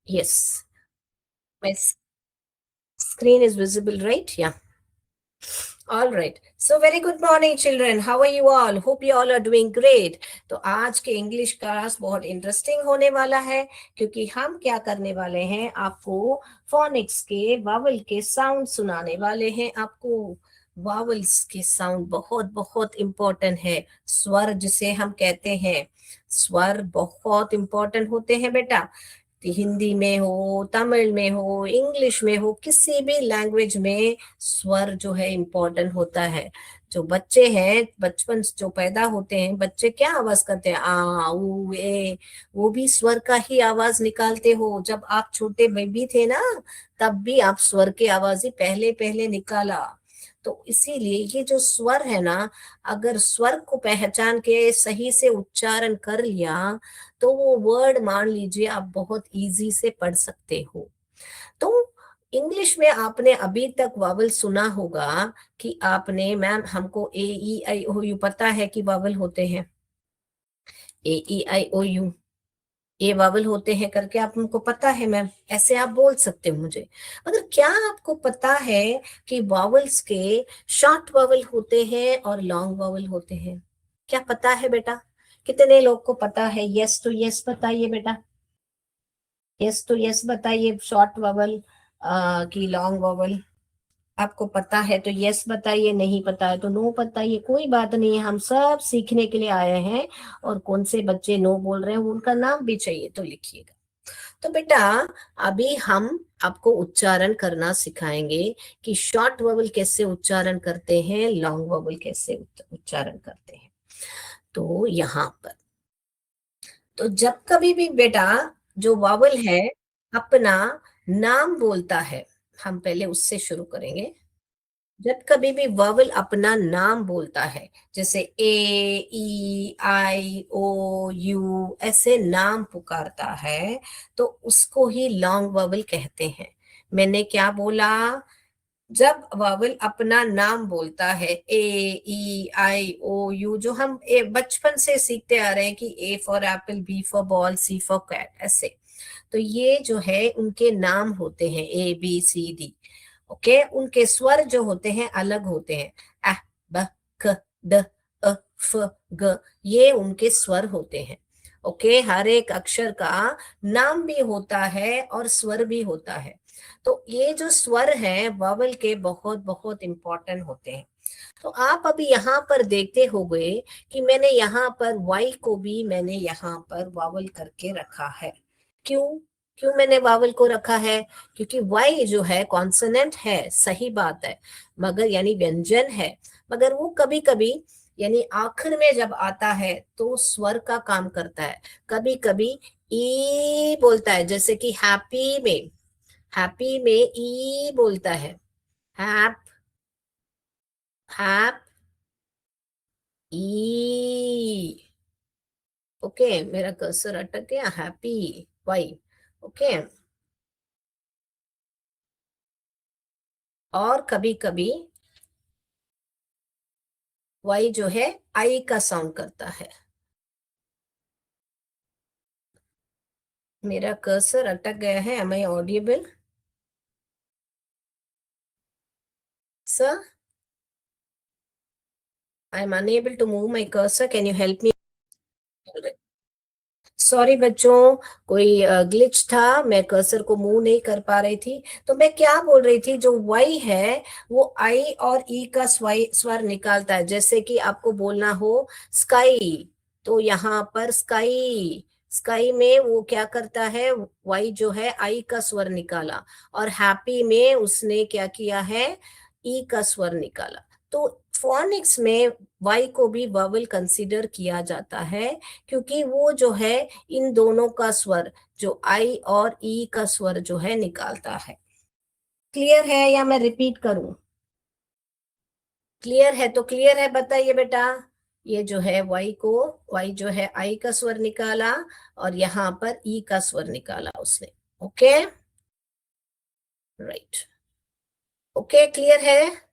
Yes. My screen is visible, right? Yeah. All right. So very good morning, children. How are you all? Hope you all are doing great. तो आज के English class बहुत interesting होने वाला है क्योंकि हम क्या करने वाले हैं, आपको फोनिक्स के वावल के साउंड सुनाने वाले हैं। आपको वावल्स के साउंड बहुत बहुत इंपॉर्टेंट है। स्वर जिसे हम कहते हैं, स्वर बहुत इंपॉर्टेंट होते हैं बेटा। हिंदी में हो, तमिल में हो, इंग्लिश में हो, किसी भी लैंग्वेज में स्वर जो है इम्पोर्टेंट होता है। जो बच्चे हैं, बचपन जो पैदा होते हैं, बच्चे क्या आवाज करते हैं? आ ऊ ए, वो भी स्वर का ही आवाज निकालते हो। जब आप छोटे बेबी थे ना, तब भी आप स्वर की आवाज ही पहले पहले निकाला। तो इसीलिए ये जो स्वर है ना, अगर स्वर को पहचान के सही से उच्चारण कर लिया तो वो वर्ड मान लीजिए आप बहुत इजी से पढ़ सकते हो। तो इंग्लिश में आपने अभी तक वावल सुना होगा कि आपने, मैम हमको ए ई आई ओ यू पता है कि वावल होते हैं, ए ई आई ओ यू ये वावल होते हैं करके आप हमको पता है मैम, ऐसे आप बोल सकते हो मुझे। मगर क्या आपको पता है कि वावल्स के शॉर्ट वावल होते हैं और लॉन्ग वावल होते हैं? क्या पता है बेटा? कितने लोग को पता है? यस तो यस बताइए बेटा। यस तो यस बताइए, शॉर्ट वावल की लॉन्ग वावल आपको पता है तो यस बताइए, नहीं पता है तो नो बताइए। कोई बात नहीं है, हम सब सीखने के लिए आए हैं। और कौन से बच्चे नो बोल रहे हैं उनका नाम भी चाहिए तो लिखिएगा। तो बेटा अभी हम आपको उच्चारण करना सिखाएंगे कि शॉर्ट वॉवल कैसे उच्चारण करते हैं, लॉन्ग वॉवल कैसे उच्चारण करते हैं। तो यहाँ पर, तो जब कभी भी बेटा जो वॉवल है अपना नाम बोलता है, हम पहले उससे शुरू करेंगे। जब कभी भी वॉवल अपना नाम बोलता है, जैसे ए ई आई ओ यू ऐसे नाम पुकारता है, तो उसको ही लॉन्ग वॉवल कहते हैं। मैंने क्या बोला? जब वॉवल अपना नाम बोलता है, ए ई आई ओ यू, जो हम बचपन से सीखते आ रहे हैं कि A for apple, B for ball, C for cat, ऐसे। तो ये जो है उनके नाम होते हैं, A B C D. Okay, उनके स्वर जो होते हैं अलग होते हैं। अ ब क ड अ फ ग, ये उनके स्वर होते हैं। ओके, हर एक अक्षर का नाम भी होता है और स्वर भी होता है। तो ये जो स्वर हैं वावल के बहुत बहुत इंपॉर्टेंट होते हैं। तो आप अभी यहाँ पर देखते हो गए कि मैंने यहाँ पर वाई को भी मैंने यहाँ पर वावल करके रखा है। क्यों? क्यों मैंने वावल को रखा है? क्योंकि वाई जो है कॉन्सोनेंट है, सही बात है, मगर यानी व्यंजन है, मगर वो कभी कभी यानी आखिर में जब आता है तो स्वर का काम करता है। कभी कभी ई बोलता है, जैसे कि हैप्पी में, हैप्पी में ई बोलता है, हैप हैप ई। ओके, मेरा कर्सर अटक गया, हैप्पी वाई। ओके, और कभी कभी वाई जो है आई का साउंड करता है। मेरा कर्सर अटक गया है, am I audible sir? I am unable to move my cursor, can you help me? Sorry बच्चों, कोई ग्लिच था, मैं कर्सर को मूव नहीं कर पा रही थी। तो मैं क्या बोल रही थी, जो वाई है वो आई और ई का स्वर निकालता है। जैसे कि आपको बोलना हो स्काई, तो यहाँ पर स्काई, स्काई में वो क्या करता है, वाई जो है आई का स्वर निकाला, और हैप्पी में उसने क्या किया है, ई का स्वर निकाला। तो फोनिक्स में वाई को भी वावल कंसीडर किया जाता है, क्योंकि वो जो है इन दोनों का स्वर, जो आई और ई का स्वर जो है निकालता है। क्लियर है या मैं रिपीट करूं? क्लियर है तो क्लियर है बताइए बेटा। ये जो है वाई को, वाई जो है आई का स्वर निकाला और यहाँ पर ई का स्वर निकाला उसने। Okay, right. ओके, क्लियर है?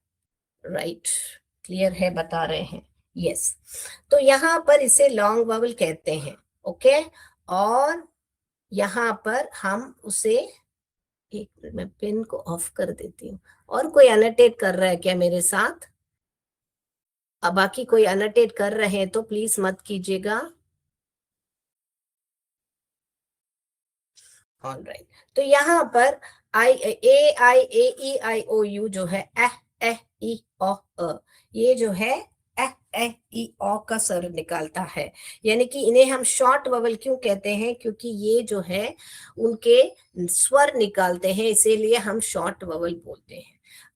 राइट, क्लियर है बता रहे हैं। यस, तो यहाँ पर इसे लॉन्ग वावल कहते हैं। ओके, और यहाँ पर हम उसे, एक मिनट मैं पेन को ऑफ कर देती हूँ। और कोई अनोटेट कर रहा है क्या मेरे साथ? अब बाकी कोई अनोटेट कर रहे हैं तो प्लीज मत कीजिएगा। ऑलराइट, तो यहाँ पर आई ए आई ए ई आई ओ यू जो है ए ई ओ ये जो है ए ए ई ओ का स्वर निकालता है। यानी कि इन्हें हम शॉर्ट ववल क्यों कहते हैं? क्योंकि ये जो है उनके स्वर निकालते हैं, इसीलिए हम शॉर्ट ववल बोलते हैं।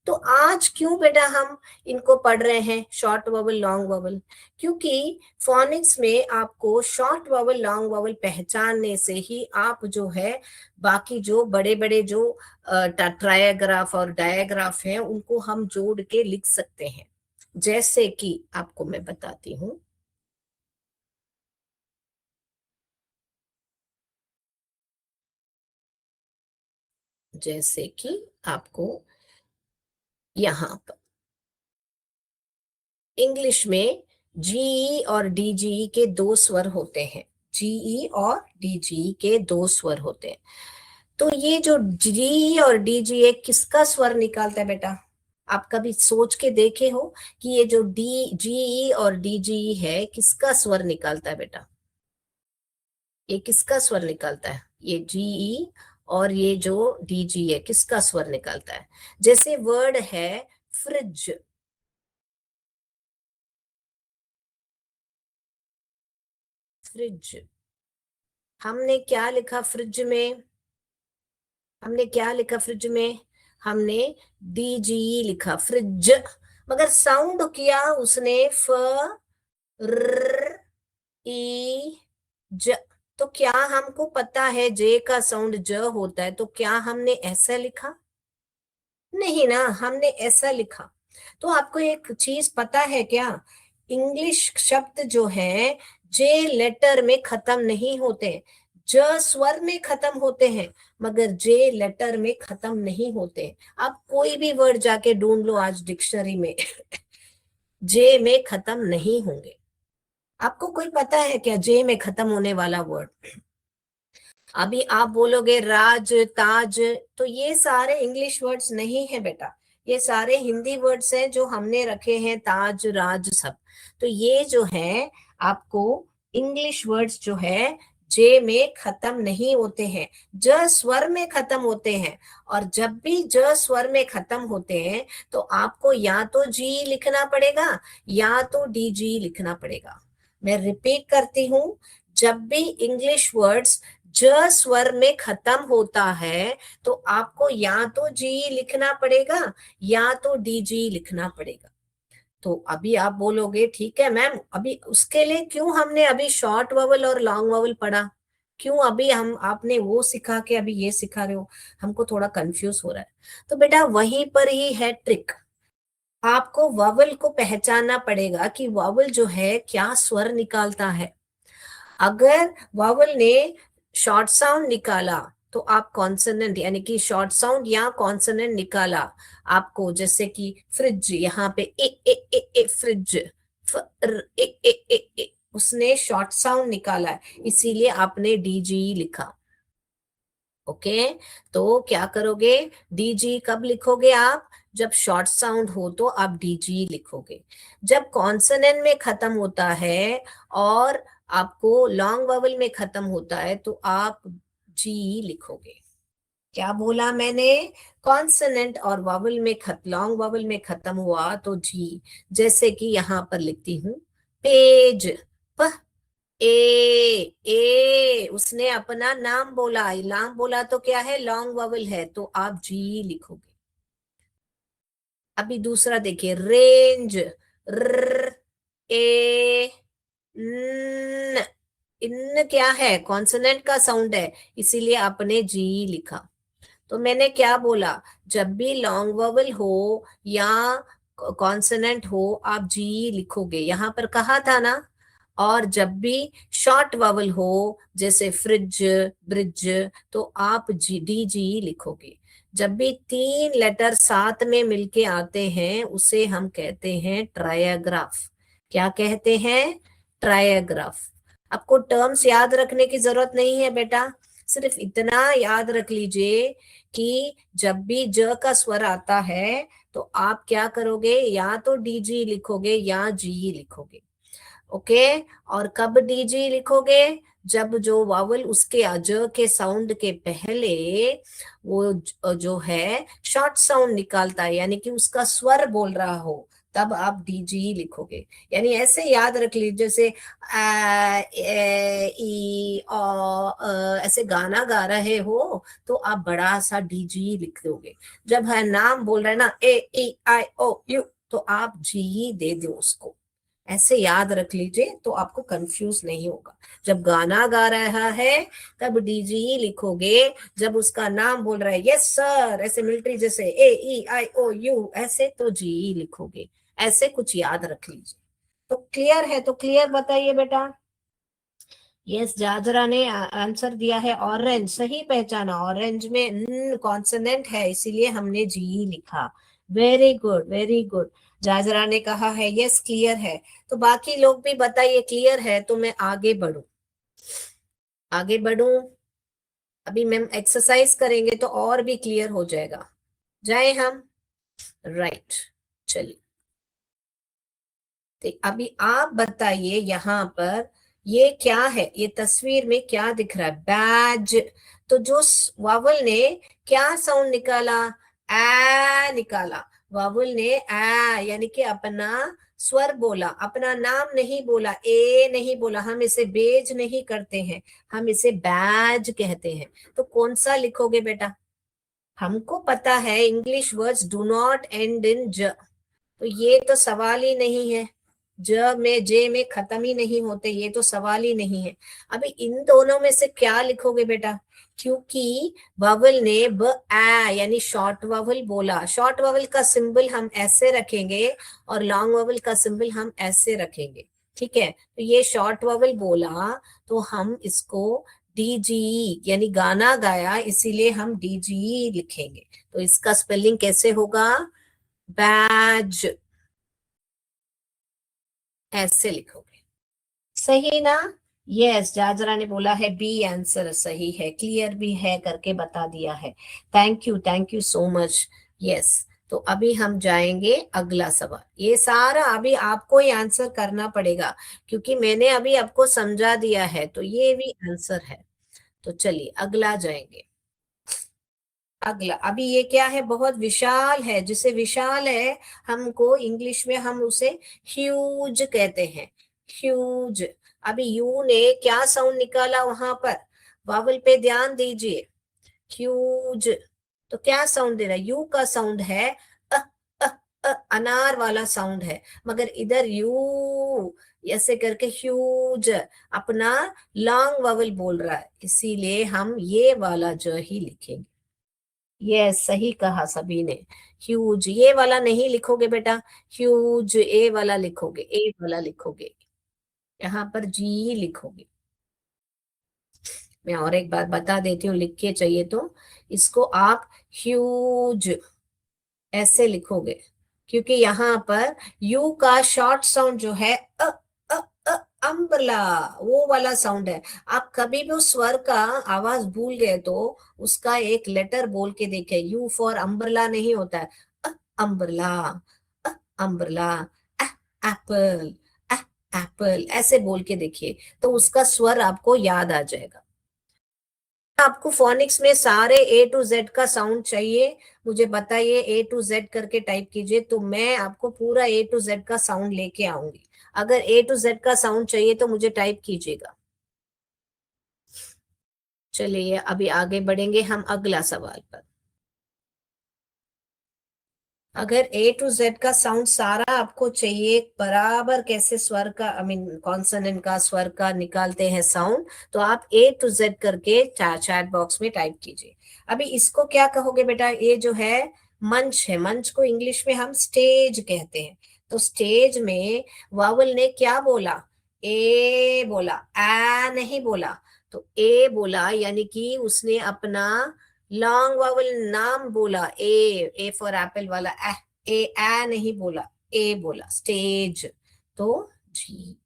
तो आज क्यों बेटा हम इनको पढ़ रहे हैं, शॉर्ट ववल लॉन्ग ववल? क्योंकि फोनिक्स में आपको शॉर्ट ववल लॉन्ग ववल पहचानने से ही आप जो है बाकी जो बड़े बड़े जो ट्रायाग्राफ और डायाग्राफ हैं उनको हम जोड़ के लिख सकते हैं। जैसे कि आपको मैं बताती हूँ, जैसे कि आपको यहाँ पर इंग्लिश में जीई और डीजीई के दो स्वर होते हैं। जीई और डीजीई के दो स्वर होते हैं। तो ये जो जी और डीजीए किसका स्वर निकालता है बेटा? आप कभी सोच के देखे हो कि ये जो डी जी और डीजी है किसका स्वर निकालता है बेटा? ये किसका स्वर निकालता है? ये जीई और ये जो डीजी है किसका स्वर निकालता है? जैसे वर्ड है फ्रिज, फ्रिज, हमने क्या लिखा फ्रिज में? हमने क्या लिखा फ्रिज में? हमने डीजी लिखा फ्रिज, मगर साउंड किया उसने फ र ई ज। तो क्या हमको पता है जे का साउंड ज होता है? तो क्या हमने ऐसा लिखा? नहीं ना, हमने ऐसा लिखा। तो आपको एक चीज पता है क्या? इंग्लिश शब्द जो है जे लेटर में खत्म नहीं होते, ज स्वर में खत्म होते हैं, मगर जे लेटर में खत्म नहीं होते। आप कोई भी वर्ड जाके ढूंढ लो आज डिक्शनरी में जे में खत्म नहीं होंगे। आपको कोई पता है क्या जे में खत्म होने वाला वर्ड? अभी आप बोलोगे राज, ताज, तो ये सारे इंग्लिश वर्ड्स नहीं है बेटा, ये सारे हिंदी वर्ड्स हैं जो हमने रखे हैं, ताज, राज, सब। तो ये जो है आपको इंग्लिश वर्ड्स जो है जे में खत्म नहीं होते हैं, ज स्वर में खत्म होते हैं। और जब भी ज स्वर में खत्म होते हैं तो आपको या तो जी लिखना पड़ेगा या तो डी जी लिखना पड़ेगा। मैं रिपीट करती हूँ, जब भी इंग्लिश वर्ड्स ज स्वर में खत्म होता है तो आपको या तो जी लिखना पड़ेगा या तो डीजी लिखना पड़ेगा। तो अभी आप बोलोगे ठीक है मैम, अभी उसके लिए क्यों हमने अभी शॉर्ट ववल और लॉन्ग ववल पढ़ा? क्यों अभी हम आपने वो सिखा के अभी ये सिखा रहे हो? हमको थोड़ा कंफ्यूज हो रहा है। तो बेटा वहीं पर ही है ट्रिक। आपको ववल को पहचानना पड़ेगा कि ववल जो है क्या स्वर निकालता है। अगर वावल ने शॉर्ट साउंड निकाला तो आप कॉन्सोनेंट यानी कि शॉर्ट साउंड या कॉन्सोनेंट निकाला आपको, जैसे कि फ्रिज, यहाँ पे ए फ्रिज, उसने शॉर्ट साउंड निकाला है, इसीलिए आपने डीजी लिखा। ओके, तो क्या करोगे? डीजी कब लिखोगे आप? जब शॉर्ट साउंड हो तो आप डीजी लिखोगे। जब कॉन्सोनेंट में खत्म होता है और आपको लॉन्ग ववल में खत्म होता है तो आप जी लिखोगे। क्या बोला मैंने? कॉन्सोनेंट और ववल में लॉन्ग ववल में खत्म हुआ तो जी। जैसे कि यहां पर लिखती हूं पेज, प ए उसने अपना नाम बोला, नाम बोला तो क्या है? लॉन्ग ववल है, तो आप जी लिखोगे। अभी दूसरा देखिए, रेंज, र ए न, इन क्या है? कॉन्सोनेंट का साउंड है, इसीलिए आपने जी लिखा। तो मैंने क्या बोला? जब भी लॉन्ग ववल हो या कॉन्सोनेंट हो आप जी लिखोगे, यहां पर कहा था ना। और जब भी शॉर्ट ववल हो जैसे फ्रिज, ब्रिज, तो आप जी डी जी लिखोगे। जब भी तीन लेटर साथ में मिलके आते हैं उसे हम कहते हैं ट्रायाग्राफ। क्या कहते हैं? ट्रायाग्राफ। आपको टर्म्स याद रखने की जरूरत नहीं है बेटा, सिर्फ इतना याद रख लीजिए कि जब भी ज का स्वर आता है तो आप क्या करोगे, या तो डीजी लिखोगे या जी लिखोगे। ओके। और कब डीजी लिखोगे, जब जो वावल उसके अज के साउंड के पहले वो जो है शॉर्ट साउंड निकालता है, यानी कि उसका स्वर बोल रहा हो, तब आप डीजी लिखोगे। यानी ऐसे याद रख लीजिए, जैसे आ, ए, ई, ऐसे गाना गा रहे हो तो आप बड़ा सा डीजी लिख दोगे। जब है नाम बोल रहे हैं ना, ए ई आई ओ यू, तो आप जी दे दो उसको। ऐसे याद रख लीजिए तो आपको कंफ्यूज नहीं होगा। जब गाना गा रहा है तब डीजी लिखोगे, जब उसका नाम बोल रहा है यस सर, ऐसे मिलिट्री जैसे ए ई आई ओ यू, ऐसे तो जी लिखोगे। ऐसे कुछ याद रख लीजिए। तो क्लियर है? तो क्लियर बताइए बेटा। यस, जाजरा ने आंसर दिया है ऑरेंज, सही पहचाना। ऑरेंज में कॉन्सोनेंट है, इसीलिए हमने जी लिखा। Very good, very good. Jajra ने कहा है यस क्लियर है। तो बाकी लोग भी बताइए क्लियर है तो मैं आगे बढ़ू, आगे बढ़ू। अभी मैम एक्सरसाइज करेंगे तो और भी क्लियर हो जाएगा। जाए हम। राइट। चलिए, तो अभी आप बताइए यहाँ पर ये क्या है, ये तस्वीर में क्या दिख रहा है, बैज। तो जो वावल ने क्या साउंड निकाला, ए निकाला। वावल ने ए यानी कि अपना स्वर बोला, अपना नाम नहीं बोला, ए नहीं बोला। हम इसे बेज नहीं करते हैं, हम इसे बैज कहते हैं। तो कौन सा लिखोगे बेटा? हमको पता है English words do not and in ज, तो ये तो सवाल ही नहीं है। ज में जे में खत्म ही नहीं होते, ये तो सवाल ही नहीं है। अभी इन दोनों में से क्या लिखोगे बेटा? क्योंकि वावल ने ब आ यानी शॉर्ट वावल बोला, शॉर्ट वावल का सिंबल हम ऐसे रखेंगे और लॉन्ग वावल का सिंबल हम ऐसे रखेंगे। ठीक है, तो ये शॉर्ट वावल बोला तो हम इसको डीजी यानी गाना गाया, इसीलिए हम डीजी लिखेंगे। तो इसका स्पेलिंग कैसे होगा? बैज, ऐसे लिखोगे। सही ना? यस, जाजरा ने बोला है बी आंसर सही है, क्लियर भी है करके बता दिया है। Thank you so much. Yes, तो अभी हम जाएंगे अगला सवाल। ये सारा अभी आपको ही आंसर करना पड़ेगा, क्योंकि मैंने अभी आपको समझा दिया है, तो ये भी आंसर है। तो चलिए अगला जाएंगे। अगला अभी ये क्या है, बहुत विशाल है। जिसे विशाल है हमको इंग्लिश में हम उसे ह्यूज कहते हैं, ह्यूज। अभी यू ने क्या साउंड निकाला वहां पर, वावल पे ध्यान दीजिए। ह्यूज, तो क्या साउंड दे रहा है? यू का साउंड है अ, अ, अनार वाला साउंड है। मगर इधर यू ऐसे करके ह्यूज अपना लॉन्ग वावल बोल रहा है, इसीलिए हम ये वाला जो ही लिखेंगे। ये सही कहा सभी ने। ह्यूज ये वाला नहीं लिखोगे बेटा, ह्यूज ए वाला लिखोगे, ए वाला लिखोगे। यहाँ पर जी लिखोगे। मैं और एक बार बता देती हूँ, लिख के चाहिए तो इसको आप ह्यूज ऐसे लिखोगे, क्योंकि यहाँ पर यू का शॉर्ट साउंड जो है अ, अ, अम्ब्रेला, वो वाला साउंड है। आप कभी भी उस स्वर का आवाज भूल गए तो उसका एक लेटर बोल के देखे, यू फॉर अम्ब्रेला नहीं होता है, अम्ब्रेला, अम्ब्रेला, एप्पल, एप्पल, ऐसे बोल के देखिए, तो उसका स्वर आपको याद आ जाएगा। आपको फोनिक्स में सारे ए टू जेड का साउंड चाहिए, मुझे बताइए, ए टू जेड करके टाइप कीजिए, तो मैं आपको पूरा ए टू जेड का साउंड लेके आऊंगी। अगर ए टू जेड का साउंड चाहिए तो मुझे टाइप कीजिएगा। चलिए अभी आगे बढ़ेंगे हम अगला सवाल पर। अगर ए टू जेड का साउंड सारा आपको चाहिए बराबर, कैसे स्वर का आई मीन कॉन्सोनेंट का स्वर का निकालते हैं साउंड, तो आप ए टू जेड करके चैट बॉक्स में टाइप कीजिए। अभी इसको क्या कहोगे बेटा? ये जो है मंच है, मंच को इंग्लिश में हम स्टेज कहते हैं। तो स्टेज में वावल ने क्या बोला? ए बोला, आ नहीं बोला। तो ए बोला यानी कि उसने अपना लॉन्ग वावल नाम बोला, ए फॉर एप्पल वाला ए नहीं बोला, ए बोला, स्टेज। तो जी।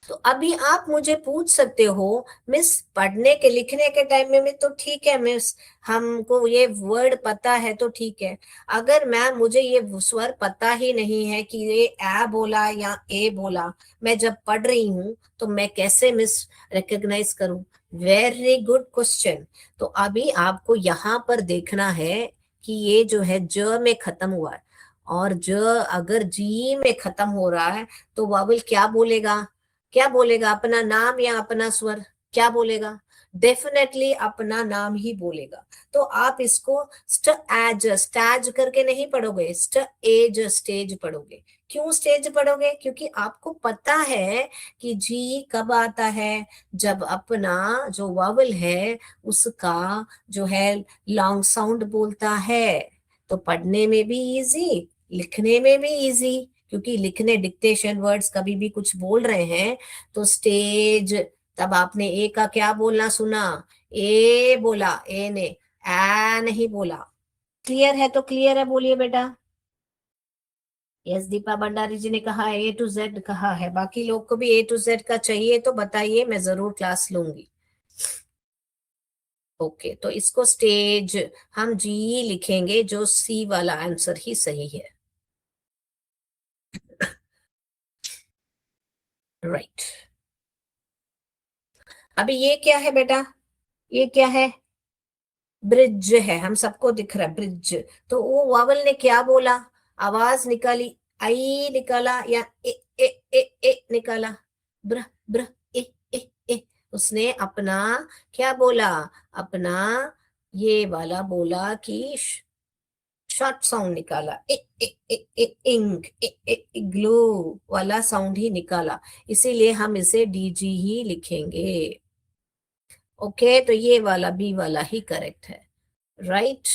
तो अभी आप मुझे पूछ सकते हो, मिस पढ़ने के लिखने के टाइम में तो ठीक है मिस, हमको ये वर्ड पता है तो ठीक है। अगर मैम मुझे ये स्वर पता ही नहीं है कि ये ए बोला या ए बोला, मैं जब पढ़ रही हूँ तो मैं कैसे मिस रिकॉग्नाइज करूं? Very good question. तो अभी आपको यहाँ पर देखना है कि ये जो है ज में खत्म हुआ है, और ज अगर जी में खत्म हो रहा है तो वावल क्या बोलेगा? क्या बोलेगा? अपना नाम या अपना स्वर? क्या बोलेगा? डेफिनेटली अपना नाम ही बोलेगा। तो आप इसको स्ट एज स्टैज करके नहीं पढ़ोगे, स्ट एज स्टेज पढ़ोगे। क्यों स्टेज पढ़ोगे? क्योंकि आपको पता है कि जी कब आता है, जब अपना जो वावल है उसका जो है लॉन्ग साउंड बोलता है। तो पढ़ने में भी इजी, लिखने में भी इजी, क्योंकि लिखने डिक्टेशन वर्ड्स कभी भी कुछ बोल रहे हैं तो स्टेज, तब आपने ए का क्या बोलना सुना? ए बोला, ए ने ए नहीं बोला। क्लियर है तो क्लियर है, बोलिए बेटा। यस, दीपा भंडारी जी ने कहा ए टू जेड कहा है, बाकी लोग को भी ए टू जेड का चाहिए तो बताइए, मैं जरूर क्लास लूंगी। ओके, तो इसको स्टेज हम जी लिखेंगे, जो सी वाला आंसर ही सही है। राइट। अभी ये क्या है बेटा? ये क्या है? ब्रिज है, हम सबको दिख रहा है ब्रिज। तो वो वावल ने क्या बोला? आवाज निकाली, आई निकाला या ए निकाला? ब्र ब्र ए। उसने अपना क्या बोला? अपना ये वाला बोला कि शॉर्ट साउंड निकाला, इंक ग्लू वाला साउंड ही निकाला, इसीलिए हम इसे डीजी ही लिखेंगे। ओके, तो ये वाला बी वाला ही करेक्ट है। राइट,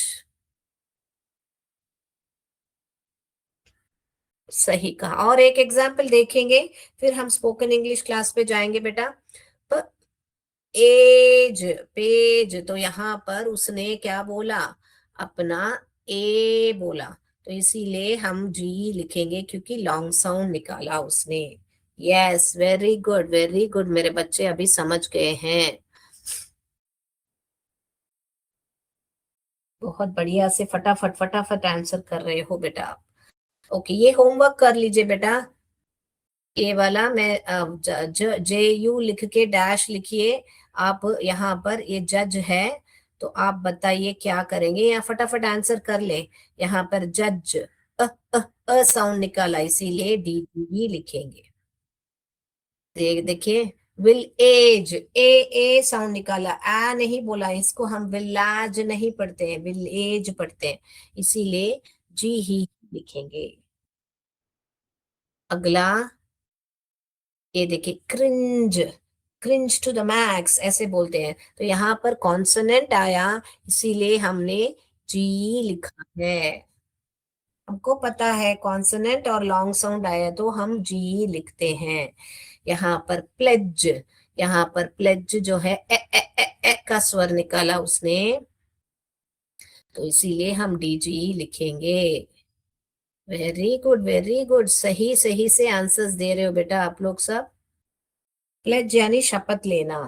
सही कहा। और एक एग्जाम्पल देखेंगे, फिर हम स्पोकन इंग्लिश क्लास पे जाएंगे बेटा। तो एज पेज, तो यहाँ पर उसने क्या बोला? अपना ए बोला, तो इसीलिए हम जी लिखेंगे, क्योंकि लॉन्ग साउंड निकाला उसने। Yes, very good very good, मेरे बच्चे अभी समझ गए हैं। बहुत बढ़िया से फटाफट फटाफट आंसर कर रहे हो बेटा आप। ओके, ये होमवर्क कर लीजिए बेटा। ये वाला मैं जे यू लिख के डैश लिखिए। आप यहाँ पर ये जज है, तो आप बताइए क्या करेंगे, या फटाफट आंसर कर ले। यहाँ पर जज साउंड निकाला, इसीलिए डी ही लिखेंगे। देखिए, विल एज, ए साउंड निकाला, आ नहीं बोला, इसको हम विलाज नहीं पढ़ते हैं, विल एज पढ़ते हैं, इसीलिए जी ही लिखेंगे। अगला, ये देखिए, cringe, cringe to the max ऐसे बोलते हैं, तो यहाँ पर कॉन्सोनेंट आया, इसीलिए हमने जी लिखा है। हमको पता है कॉन्सोनेंट और लॉन्ग साउंड आया तो हम जी लिखते हैं। यहाँ पर प्लेज, यहाँ पर प्लेज जो है का स्वर निकाला उसने, तो इसीलिए हम डी जी लिखेंगे। वेरी गुड वेरी गुड, सही सही से आंसर्स दे रहे हो बेटा आप लोग सब। प्लेज यानी शपथ लेना।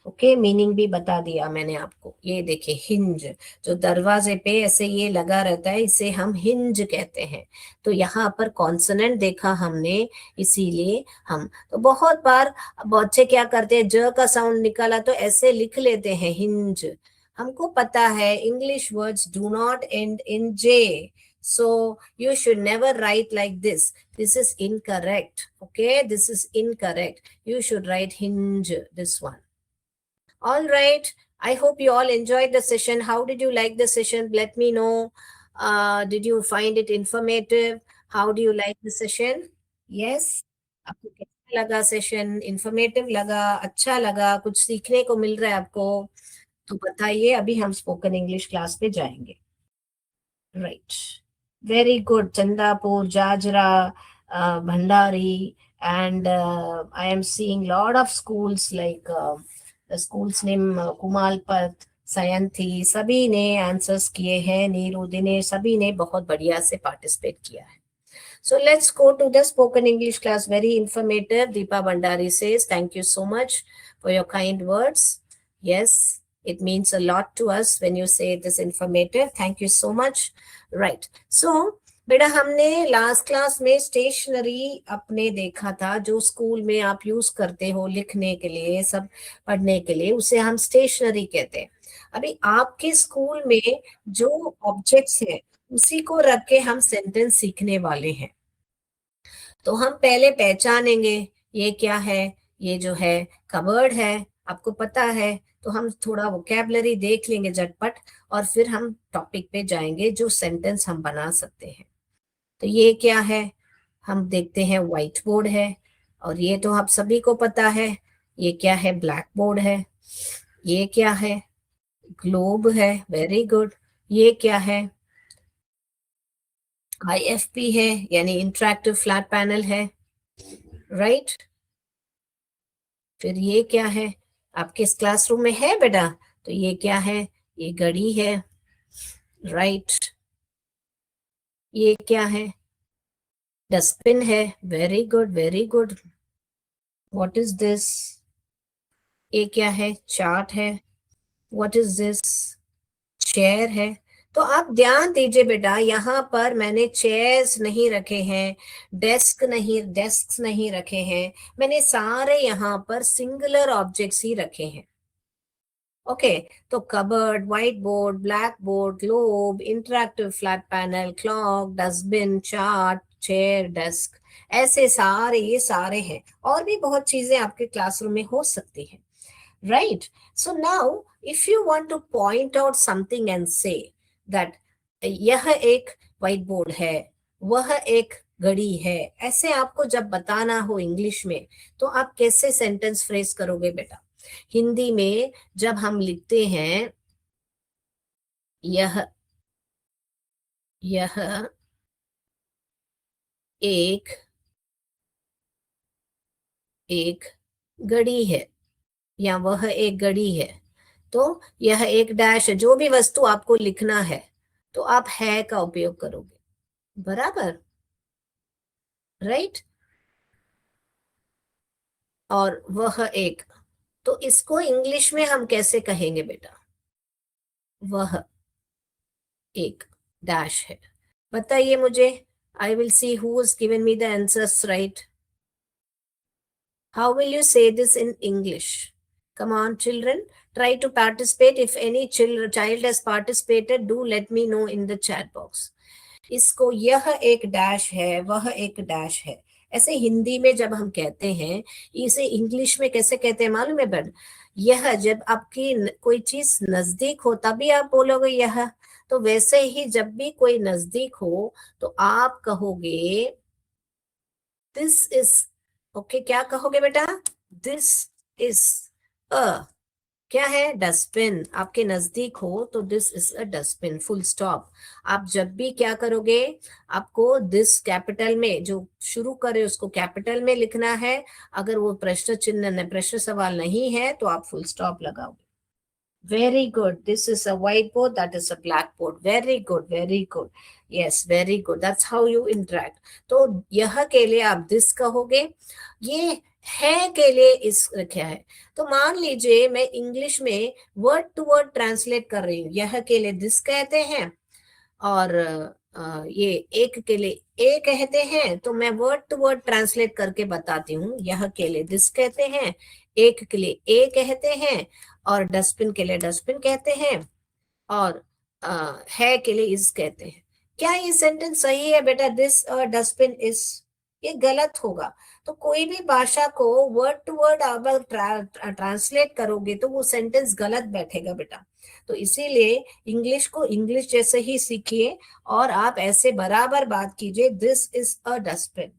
ओके, मीनिंग भी बता दिया मैंने आपको। ये देखिए, हिंज, जो दरवाजे पे ऐसे ये लगा रहता है, इसे हम हिंज कहते हैं। तो यहाँ पर कॉन्सोनेंट देखा हमने, इसीलिए हम तो बहुत बार बच्चे क्या करते हैं, ज का साउंड निकाला तो ऐसे लिख लेते हैं हिंज। हमको पता है English words do not and in J, so you should never write like this is incorrect. Okay, this is incorrect, you should write hinge, this one. All right. I hope you all enjoyed the session. How did you like the session? Let me know. Did you find it informative? How do you like the session? Yes. आपको कैसा लगा session? Informative लगा? अच्छा लगा? कुछ सीखने को मिल रहा है आपको? तो बताइए, अभी हम स्पोकन इंग्लिश क्लास पे जाएंगे। Right, very good. Chandapur, Jajra, Bhandari, and I am seeing lot of schools like the school's name कुमालपत, सयंती, सभी ने आंसर्स किए हैं, नीरू, दिनेश, सभी ने बहुत बढ़िया से पार्टिसिपेट किया है। So let's go to the spoken English class. Very informative. Deepa Bandari says, thank you so much for your kind words. Yes, it means a lot to us when you say it is informative. Thank you so much. Right. So बेटा हमने last class में stationery अपने देखा था, जो school में आप use करते हो लिखने के लिए, सब पढ़ने के लिए, उसे हम स्टेशनरी कहते हैं। अभी आपके स्कूल में जो ऑब्जेक्ट्स हैं उसी को रख के हम सेंटेंस सीखने वाले हैं। तो हम पहले पहचानेंगे ये क्या है। ये जो है कबर्ड है, आपको पता है, तो हम थोड़ा वोकैबुलरी देख लेंगे झटपट, और फिर हम टॉपिक पे जाएंगे जो सेंटेंस हम बना सकते हैं। तो ये क्या है, हम देखते हैं व्हाइट बोर्ड है, और ये तो आप सभी को पता है। ये क्या है, ब्लैक बोर्ड है। ये क्या है, ग्लोब है, वेरी गुड। ये क्या है, IFP है, यानी इंटरैक्टिव फ्लैट पैनल है, राइट। फिर ये क्या है, आपके इस क्लासरूम में है बेटा, तो ये क्या है, ये घड़ी है, राइट। ये क्या है, डस्टबिन है, very good very good. What is this, ये क्या है, चार्ट है। व्हाट इज दिस, चेयर है। तो आप ध्यान दीजिए बेटा, यहाँ पर मैंने चेयर्स नहीं रखे हैं, डेस्क नहीं रखे हैं, मैंने सारे यहाँ पर सिंगुलर ऑब्जेक्ट्स ही रखे हैं। ओके, तो cupboard, white board, black board, globe, interactive flat panel, clock, dustbin, chart, chair, desk, ऐसे सारे ये सारे हैं। और भी बहुत चीजें आपके क्लासरूम में हो सकती हैं, right? So now if you want to point out something and say that यह एक व्हाइट बोर्ड है, वह एक घड़ी है, ऐसे आपको जब बताना हो इंग्लिश में, तो आप कैसे सेंटेंस फ्रेज करोगे बेटा। हिंदी में जब हम लिखते हैं यह एक एक घड़ी है, या वह एक घड़ी है, तो यह एक डैश है, जो भी वस्तु आपको लिखना है तो आप है का उपयोग करोगे, बराबर, राइट। और वह एक, तो इसको इंग्लिश में हम कैसे कहेंगे बेटा, वह एक डैश है। बताइए मुझे, I will see who is given me the answers, right. How will you say this in English? Come on, children, try to participate. If any child has participated, do let me know in the chat box. इसको यह एक dash है, वह एक dash है, ऐसे हिंदी में जब हम कहते हैं, इसे इंग्लिश में कैसे कहते हैं मालूम है बट, यह जब आपकी कोई चीज नजदीक हो तभी आप बोलोगे यह, तो वैसे ही जब भी कोई नजदीक हो तो आप कहोगे दिस इज। ओके, क्या कहोगे बेटा, दिस इज अ, क्या है, डस्टबिन। आपके नजदीक हो तो this is a dustbin, full stop. आप जब भी क्या करोगे, आपको दिस कैपिटल में जो शुरू करे उसको कैपिटल में लिखना है। अगर वो प्रश्न चिन्ह प्रश्न सवाल नहीं है तो आप फुल स्टॉप लगाओगे। Very good, this is a white board, that is a black board, very good very good, yes very good, that's how you interact. तो यह के लिए आप दिस कहोगे, ये है के लिए इस क्या है। तो मान लीजिए मैं इंग्लिश में वर्ड टू वर्ड ट्रांसलेट कर रही हूँ, यह के लिए दिस कहते हैं, और ये एक के लिए ए कहते हैं, तो मैं वर्ड टू वर्ड ट्रांसलेट करके बताती हूँ, यह के लिए दिस कहते हैं, एक के लिए ए कहते हैं, और डस्टबिन के लिए डस्टबिन कहते हैं, और है के लिए इज कहते हैं। क्या ये सेंटेंस सही है बेटा, दिस डस्टबिन इज? ये गलत होगा। तो कोई भी भाषा को वर्ड टू वर्ड अगर ट्रांसलेट करोगे तो वो सेंटेंस गलत बैठेगा बेटा। तो इसीलिए इंग्लिश को इंग्लिश जैसे ही सीखिए, और आप ऐसे बराबर बात कीजिए, दिस इज अ डस्टबिन,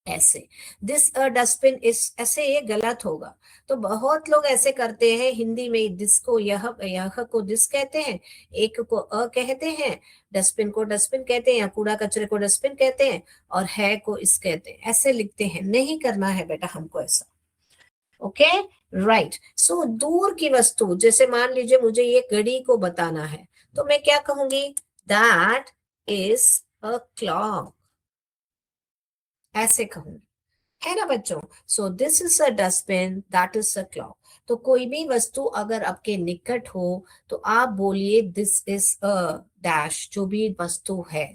ऐसे, दिस अ डस्टबिन इज, ऐसे ये गलत होगा। तो बहुत लोग ऐसे करते हैं हिंदी में, दिस को यह को दिस कहते हैं, एक को अ कहते हैं, डस्टबिन को डस्टबिन कहते हैं, या कूड़ा कचरे को डस्टबिन कहते हैं, और है को इस कहते हैं, ऐसे लिखते हैं। नहीं करना है बेटा हमको ऐसा, ओके, राइट। सो दूर की वस्तु, जैसे मान लीजिए मुझे ये घड़ी को बताना है, तो मैं क्या कहूंगी, दैट इज अ क्लॉक, ऐसे कहूंगी, है ना बच्चों। So this is a dustbin, that is a clock. तो कोई भी वस्तु अगर आपके निकट हो तो आप बोलिए दिस इज अ डैश, जो भी वस्तु है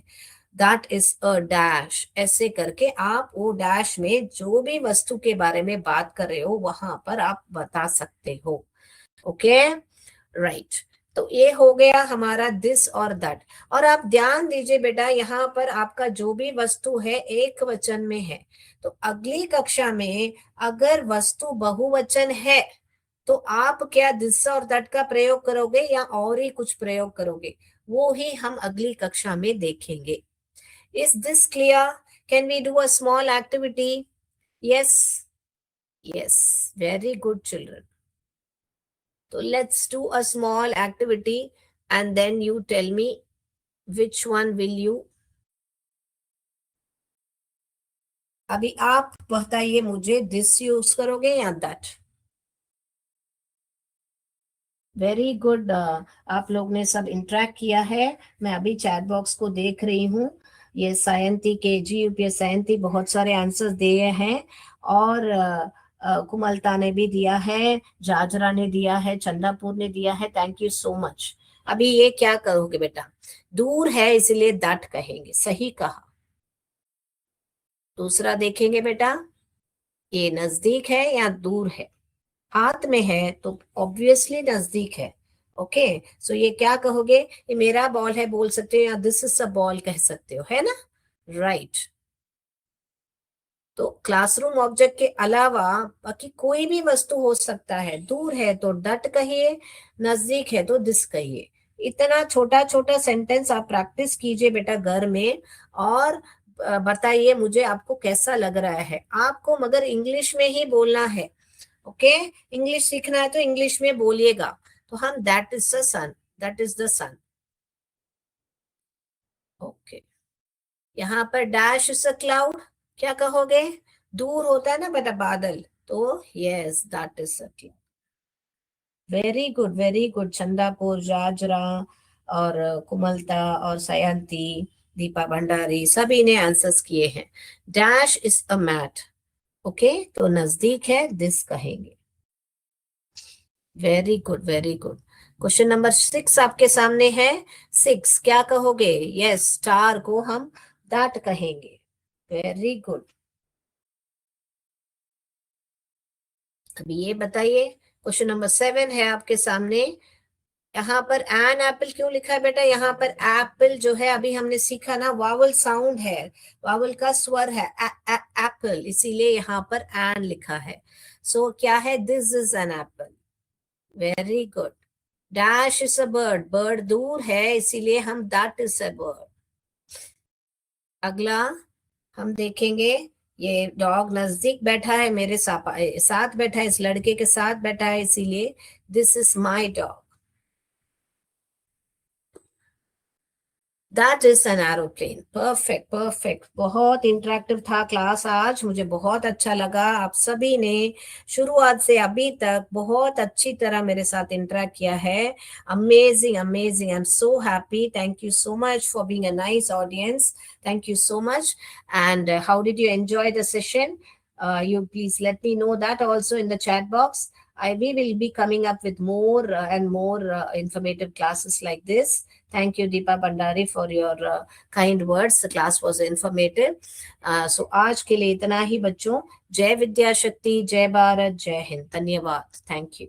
दैट इज अ डैश। ऐसे करके आप वो डैश में जो भी वस्तु के बारे में बात कर रहे हो वहां पर आप बता सकते हो। Okay, right. तो ये हो गया हमारा दिस और दैट। और आप ध्यान दीजिए बेटा, यहाँ पर आपका जो भी वस्तु है एक वचन में है। तो अगली कक्षा में अगर वस्तु बहुवचन है तो आप क्या दिस और दैट का प्रयोग करोगे या और ही कुछ प्रयोग करोगे, वो ही हम अगली कक्षा में देखेंगे। Is this clear? Can we do a small activity? Yes, yes, very good children. So let's do a small activity and then you tell me which one will you. अभी आप बताइए मुझे, दिस यूज करोगे या that? Very good, आप लोग ने सब इंटरेक्ट किया है। मैं अभी चैट बॉक्स को देख रही हूँ। ये सायंती के जी यूपीएस सायंती बहुत सारे आंसर्स दिए हैं। और कुमलता ने भी दिया है, जाजरा ने दिया है, चंदापुर ने दिया है। Thank you so much. अभी ये क्या करोगे बेटा? दूर है इसलिए दैट कहेंगे, सही कहा। दूसरा देखेंगे बेटा, ये नजदीक है या दूर है? हाथ में है तो ऑब्वियसली नजदीक है। ओके, सो ये क्या कहोगे? ये मेरा बॉल है बोल सकते हो या दिस इज अ बॉल कह सकते हो, है ना? राइट। तो क्लासरूम ऑब्जेक्ट के अलावा बाकी कोई भी वस्तु हो सकता है। दूर है तो डट कहिए, नजदीक है तो दिस कहिए। इतना छोटा छोटा सेंटेंस आप प्रैक्टिस कीजिए बेटा घर में। और बताइए मुझे आपको कैसा लग रहा है। आपको मगर इंग्लिश में ही बोलना है। ओके, इंग्लिश सीखना है तो इंग्लिश में बोलिएगा। तो हम that is the sun, that is the sun. Okay, यहाँ पर डैश इज अ क्लाउड, क्या कहोगे? दूर होता है ना बेटा बादल, तो yes that is a cloud. Very good, very good. Chandapur, Jajra और कुमलता और सयंती, दीपा भंडारी सभी ने आंसर्स किए हैं। Dash is a mat. Okay, तो नजदीक है दिस कहेंगे। Very good, very good. Question number 6 आपके सामने है। 6 क्या कहोगे? यस, स्टार को हम दैट कहेंगे। Very good. अभी ये बताइए, क्वेश्चन नंबर 7 है आपके सामने। यहाँ पर एन एप्पल क्यों लिखा है बेटा? यहाँ पर एप्पल जो है अभी हमने सीखा ना, वावल साउंड है, वावल का स्वर है एप्पल, इसीलिए यहाँ पर एन लिखा है। सो क्या है? This is an apple. Very good. Dash is a bird, bird दूर है इसीलिए हम दैट इज अ बर्ड। अगला हम देखेंगे, ये डॉग नजदीक बैठा है, मेरे साथ बैठा है, इस लड़के के साथ बैठा है, इसीलिए this is my dog. That is an aeroplane. Perfect, perfect. बहुत इंटरेक्टिव था क्लास आज, मुझे बहुत अच्छा लगा। आप सभी ने शुरुआत से अभी तक बहुत अच्छी तरह मेरे साथ इंटरेक्ट किया है। Amazing, amazing. I am so happy. Thank you so much for being a nice audience. Thank you so much. And how did you enjoy the session? You please let me know that also in the chat box. We will be coming up with more and more informative classes like this. Thank you, Deepa Bhandari, for your kind words. The class was informative. So आज के लिए इतना ही बच्चों। जय विद्या शक्ति, जय भारत, जय हिंद। धन्यवाद। Thank you.